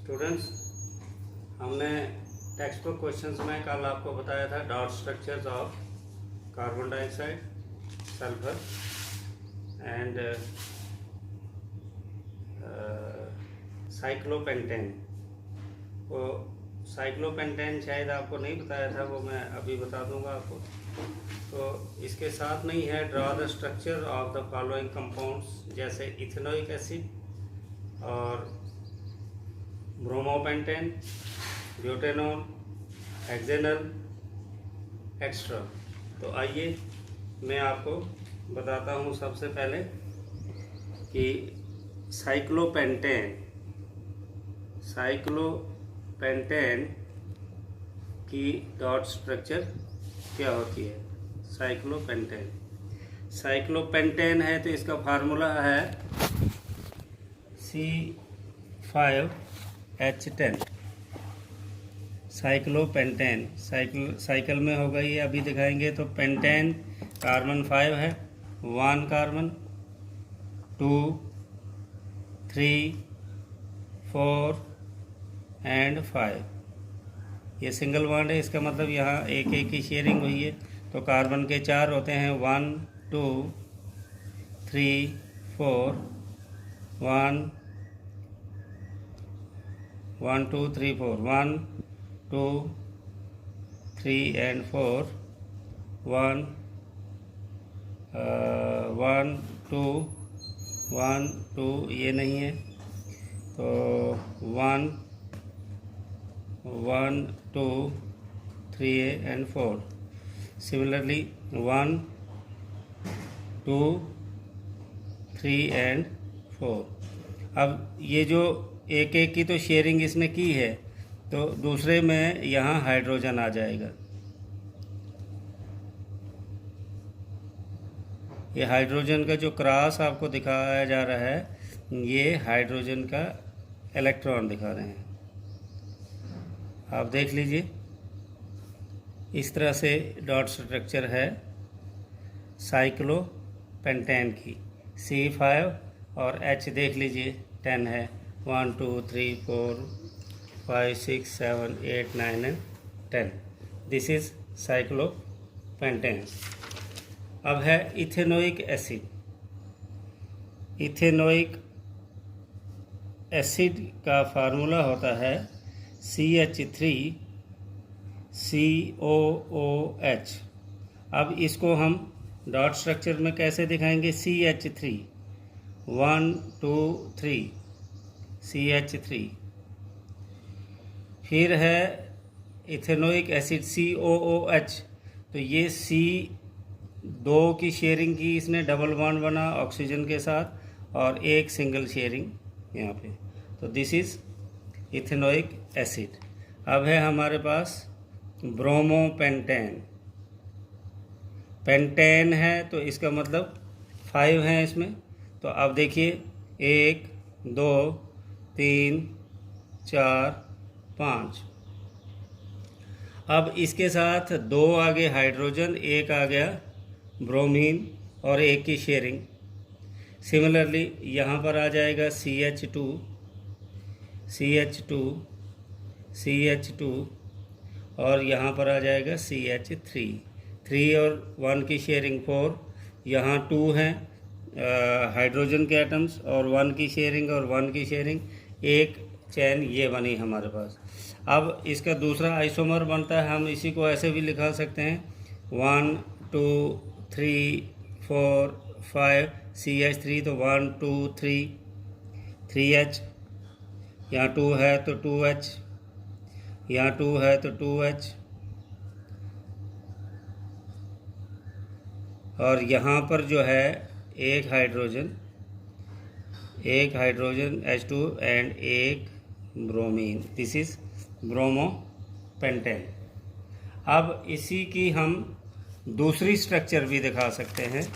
Students, हमने text book questions में कल आपको बताया था dot structures of carbon dioxide, sulphur and cyclopentane. वो साइक्लोपेंटेन शायद आपको नहीं बताया था, वो मैं अभी बता दूंगा आपको। तो इसके साथ नहीं है draw the structure of the following compounds, जैसे इथेनोइक एसिड और ब्रोमोपेंटेन, ब्यूटेनॉल, हेक्सेनॉल एक्स्ट्रा। तो आइए मैं आपको बताता हूँ सबसे पहले कि साइक्लोपेंटेन की डॉट स्ट्रक्चर क्या होती है। साइक्लोपेंटेन है तो इसका फार्मूला है C5H10। साइक्लोपेंटेन साइकिल में होगा ये, अभी दिखाएंगे। तो पेंटेन कार्बन 5 है, 1 कार्बन, 2, 3, 4 एंड 5। ये सिंगल बॉन्ड है, इसका मतलब यहाँ एक एक की शेयरिंग हुई है। तो कार्बन के 4 होते हैं, 1 2 3 4, 1 1 2 3 4, 1 2 3 एंड 4, 1 1 2 1 2, ये नहीं है तो 1 1 2 3 एंड 4। Similarly 1 2 3 and 4। अब ये जो एक एक की तो शेयरिंग इसने की है, तो दूसरे में यहाँ हाइड्रोजन आ जाएगा। ये हाइड्रोजन का जो क्रॉस आपको दिखाया जा रहा है, ये हाइड्रोजन का इलेक्ट्रॉन दिखा रहे हैं। आप देख लीजिए, इस तरह से डॉट स्ट्रक्चर है साइक्लोपेंटेन की। C5 और H देख लीजिए 10 है, 1 2 3 4 5 6 7 8 9 एंड 10। This is cyclopentane. अब है इथेनोइक एसिड। इथेनोइक एसिड का फार्मूला होता है CH3COOH। अब इसको हम डॉट स्ट्रक्चर में कैसे दिखाएंगे? CH3 1 2 3 CH3। फिर है इथेनोइक एसिड COOH। तो ये C2 की शेयरिंग की, इसने डबल बॉन्ड बना ऑक्सीजन के साथ, और एक सिंगल शेयरिंग यहाँ पे। तो दिस इज इथेनोइक एसिड। अब है हमारे पास ब्रोमोपेंटेन। पेंटेन है तो इसका मतलब 5 हैं इसमें। तो अब देखिए 1 2 3 4 5। अब इसके साथ 2 आ गए हाइड्रोजन, एक आ गया ब्रोमीन और एक की शेयरिंग। सिमिलरली यहाँ पर आ जाएगा CH2 और यहाँ पर आ जाएगा CH3। 3 और 1 की शेयरिंग 4। यहाँ 2 हैं हाइड्रोजन के एटम्स, और 1 की शेयरिंग और 1 की शेयरिंग, एक चैन ये बनी हमारे पास। अब इसका दूसरा आइसोमर बनता है, हम इसी को ऐसे भी लिखा सकते हैं 1 2 3 4 5 CH3। तो 1 2 3 3H, यहाँ 2 है तो 2H, यहाँ 2 है तो 2H, और यहाँ पर जो है एक हाइड्रोजन H2 एंड एक ब्रोमीन। This is bromopentane. अब इसी की हम दूसरी स्ट्रक्चर भी दिखा सकते हैं।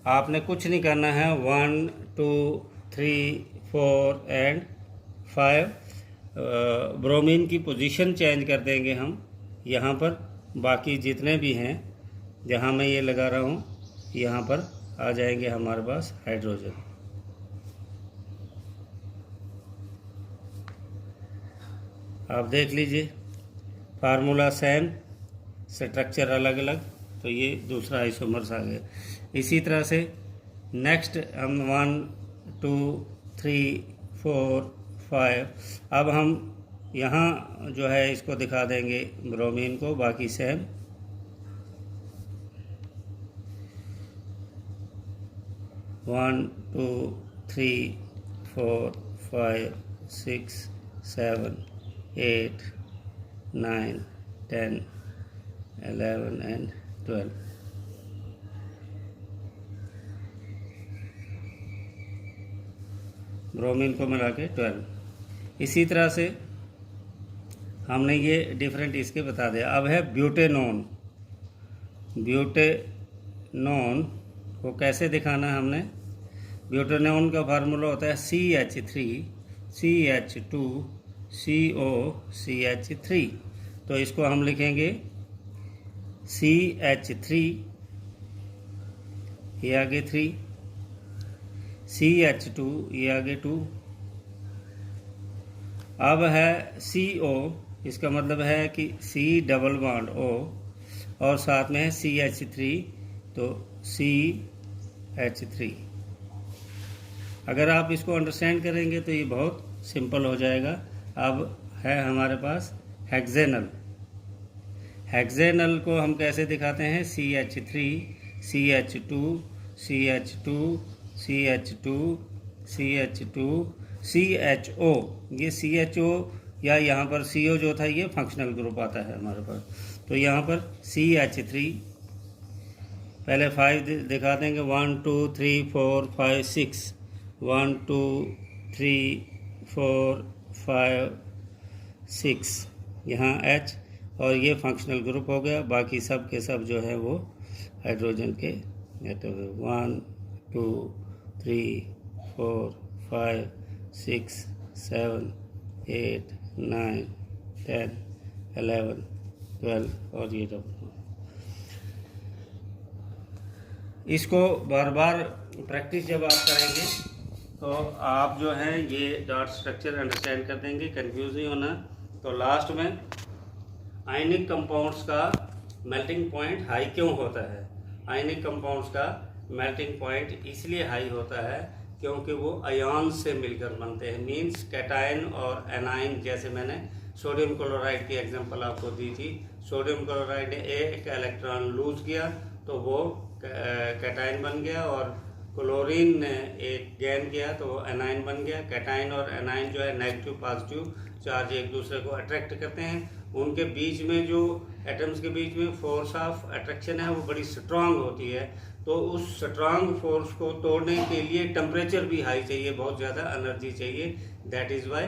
आपने कुछ नहीं करना है, 1 2 3 4 एंड 5। ब्रोमीन की पोजीशन चेंज कर देंगे हम यहाँ पर। बाकी जितने भी हैं, जहाँ मैं ये लगा रहा हूँ, यहाँ पर आ जाएंगे हमारे पास हाइड्रोजन। आप देख लीजिए, फार्मूला सेम, स्ट्रक्चर अलग अलग, तो ये दूसरा आइसोमर्स आ गया। इसी तरह से नेक्स्ट हम 1 2 3 4 5, अब हम यहाँ जो है इसको दिखा देंगे ब्रोमीन को, बाकी सेम। One 2 3 4 5 6 7 8 9 10 11 and 12। ब्रोमीन को मिला के 12। इसी तरह से हमने ये डिफरेंट इसके बता दिया। अब है ब्यूटेनॉन। ब्यूटेनॉन को कैसे दिखाना है हमने? ब्यूटेनॉन का फार्मूला होता है CH3 CH2 CO CH3। तो इसको हम लिखेंगे CH3, ये आगे 3, CH2, ये आगे 2। अब है CO, इसका मतलब है कि C डबल बॉन्ड O और साथ में है CH3, तो CH3। अगर आप इसको अंडरस्टैंड करेंगे तो ये बहुत सिंपल हो जाएगा। अब है हमारे पास हेक्सेनल। हेक्सेनल को हम कैसे दिखाते हैं? CH3 CH2 CH2 CH2 CH2 CHO। ये CHO या यहाँ पर CO जो था ये फंक्शनल ग्रुप आता है हमारे पास। तो यहाँ पर CH3 पहले 5 दिखा देंगे, 1 2 3 4 5 6, 1 2 3 4 5 6, यहाँ H, और ये फंक्शनल ग्रुप हो गया। बाकी सब के सब जो है वो हाइड्रोजन के एटम है। 1 2 3 4 5 6 7 8 9 10 11 12 और ये डबल। इसको बार बार प्रैक्टिस जब आप करेंगे तो आप जो है ये डॉट स्ट्रक्चर अंडरस्टैंड कर देंगे, कंफ्यूज नहीं होना। तो लास्ट में आयनिक कंपाउंड्स का मेल्टिंग पॉइंट हाई क्यों होता है? आयनिक कंपाउंड्स का मेल्टिंग पॉइंट इसलिए हाई होता है क्योंकि वो आयन से मिलकर बनते हैं, मींस कैटायन और एनाइन। जैसे मैंने सोडियम क्लोराइड की एग्जांपल आपको दी थी। सोडियम क्लोराइड ने एक इलेक्ट्रॉन लूज किया तो वो कैटायन बन गया, और क्लोरीन ने एक गेन किया तो वो एनाइन बन गया। कैटायन और एनाइन जो है नेगेटिव पॉजिटिव चार्ज एक दूसरे को अट्रैक्ट करते हैं। उनके बीच में जो एटम्स के बीच में फोर्स ऑफ अट्रैक्शन है वो बड़ी स्ट्रांग होती है। तो उस स्ट्रांग फोर्स को तोड़ने के लिए टेम्परेचर भी हाई चाहिए, बहुत ज़्यादा एनर्जी चाहिए। That is why